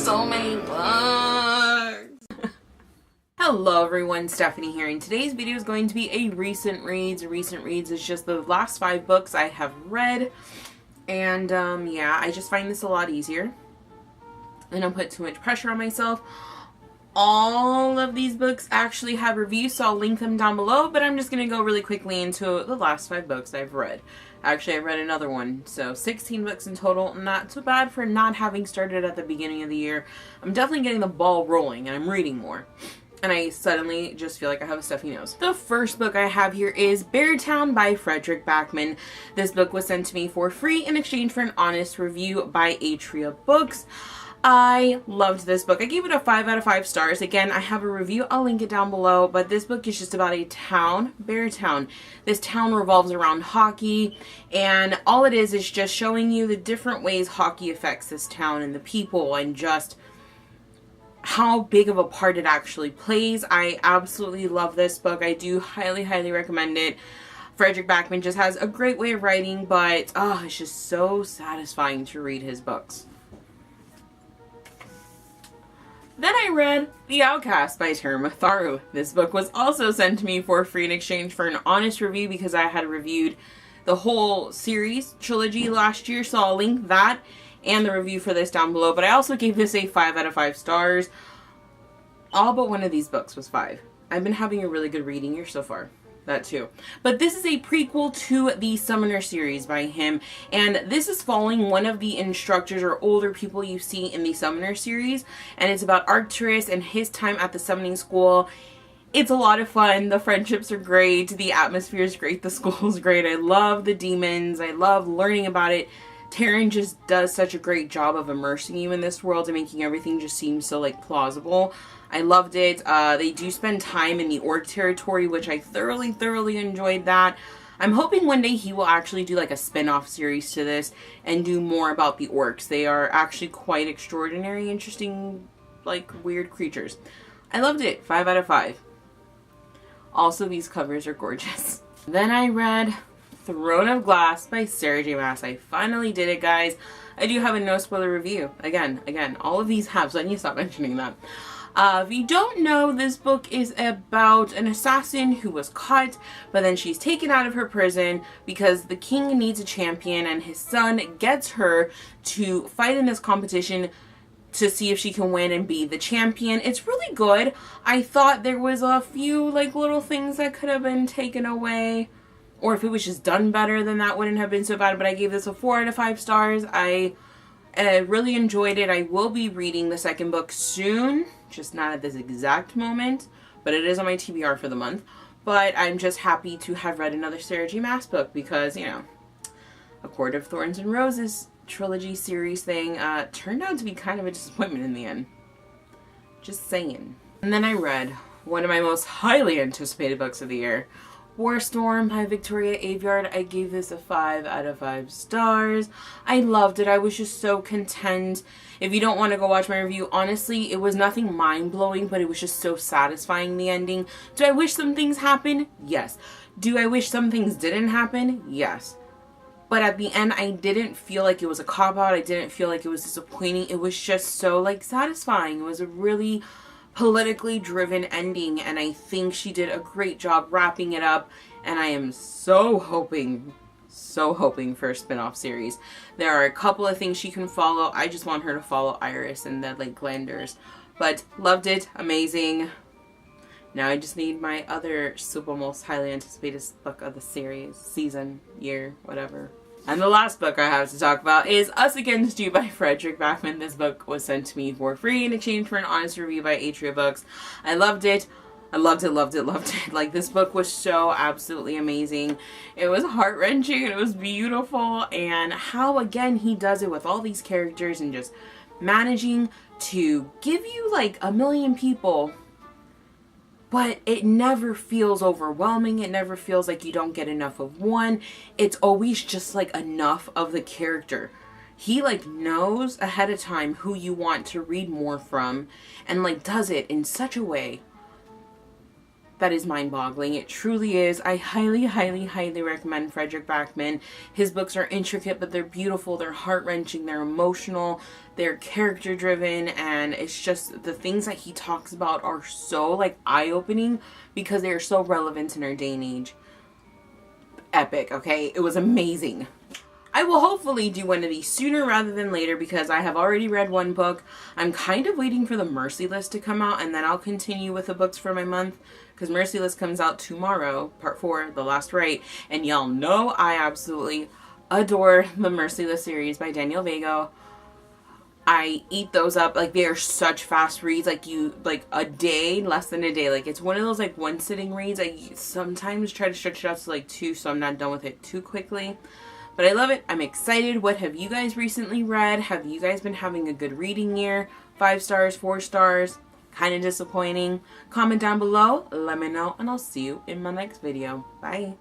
so many books. Hello everyone, Stephanie here, and today's video is going to be a recent reads. Recent reads is just the last 5 books I have read, and yeah, I just find this a lot easier. I don't put too much pressure on myself. All of these books actually have reviews, so I'll link them down below, but I'm just going to go really quickly into the last 5 books I've read. Actually, I read another one, so 16 books in total. Not too bad for not having started at the beginning of the year. I'm definitely getting the ball rolling, and I'm reading more. And I suddenly just feel like I have a stuffy nose. The first book I have here is Beartown by Fredrik Backman. This book was sent to me for free in exchange for an honest review by Atria Books. I loved this book. I gave it a 5 out of 5 stars. Again, I have a review. I'll link it down below. But this book is just about a town, Beartown. This town revolves around hockey. And all it is just showing you the different ways hockey affects this town and the people. And just how big of a part it actually plays. I absolutely love this book. I do highly, highly recommend it. Fredrik Backman just has a great way of writing. But, oh, it's just so satisfying to read his books. Then I read The Outcast by Tara Matharu. This book was also sent to me for free in exchange for an honest review because I had reviewed the whole series, trilogy last year, so I'll link that and the review for this down below. But I also gave this a 5 out of 5 stars. All but one of these books was 5. I've been having a really good reading year so far. That too. But this is a prequel to the Summoner series by him, and this is following one of the instructors or older people you see in the Summoner series, and it's about Arcturus and his time at the summoning school. It's a lot of fun. The friendships are great. The atmosphere is great. The school is great. I love the demons. I love learning about it. Taryn just does such a great job of immersing you in this world and making everything just seem so like plausible. I loved it. They do spend time in the orc territory, which I thoroughly enjoyed that. I'm hoping one day he will actually do like a spin-off series to this and do more about the orcs. They are actually quite extraordinary, interesting, like weird creatures. I loved it. 5 out of 5. Also, these covers are gorgeous. Then I read Throne of Glass by Sarah J. Maas. I finally did it, guys. I do have a no spoiler review. Again, all of these have, so I need to stop mentioning that. If you don't know, this book is about an assassin who was caught, but then she's taken out of her prison because the king needs a champion, and his son gets her to fight in this competition to see if she can win and be the champion. It's really good. I thought there was a few like little things that could have been taken away, or if it was just done better, then that wouldn't have been so bad, but I gave this a 4 out of 5 stars. I really enjoyed it. I will be reading the second book soon, just not at this exact moment, but it is on my TBR for the month. But I'm just happy to have read another Sarah J. Maas book because, you know, A Court of Thorns and Roses trilogy series thing turned out to be kind of a disappointment in the end. Just saying. And then I read one of my most highly anticipated books of the year, Warstorm by Victoria Aveyard. I gave this a 5 out of 5 stars. I loved it. I was just so content. If you don't want to go watch my review, honestly, it was nothing mind-blowing, but it was just so satisfying, the ending. Do I wish some things happened? Yes. Do I wish some things didn't happen? Yes. But at the end, I didn't feel like it was a cop-out. I didn't feel like it was disappointing. It was just so, like, satisfying. It was a really politically driven ending, and I think she did a great job wrapping it up, and I am so hoping for a spin-off series. There are a couple of things she can follow. I just want her to follow Iris and the like Glanders, but loved it. Amazing. Now I just need my other super most highly anticipated book of the series, season, year, whatever. And the last book I have to talk about is Us Against You by Fredrik Backman. This book was sent to me for free in exchange for an honest review by Atria Books. I loved it. I loved it. Like, this book was so absolutely amazing. It was heart-wrenching and it was beautiful. And how, again, he does it with all these characters and just managing to give you, like, a million people, but it never feels overwhelming. It never feels like you don't get enough of one. It's always just like enough of the character. He like knows ahead of time who you want to read more from, and like does it in such a way that is mind-boggling. It truly is. I highly, highly, highly recommend Frederick Backman. His books are intricate, but they're beautiful, they're heart-wrenching, they're emotional, they're character-driven, and it's just the things that he talks about are so like eye-opening because they are so relevant in our day and age. Epic, okay? It was amazing. I will hopefully do one of these sooner rather than later because I have already read one book. I'm kind of waiting for the Merciless to come out, and then I'll continue with the books for my month because Merciless comes out tomorrow, part 4, The Last Rite, and y'all know I absolutely adore the Merciless series by Daniel Vago. I eat those up. Like, they are such fast reads. Like, a day, less than a day. Like, it's one of those, like, one sitting reads. I sometimes try to stretch it out to, like, 2, so I'm not done with it too quickly. But I love it. I'm excited. What have you guys recently read? Have you guys been having a good reading year? 5 stars, 4 stars? Kind of disappointing? Comment down below. Let me know, and I'll see you in my next video. Bye.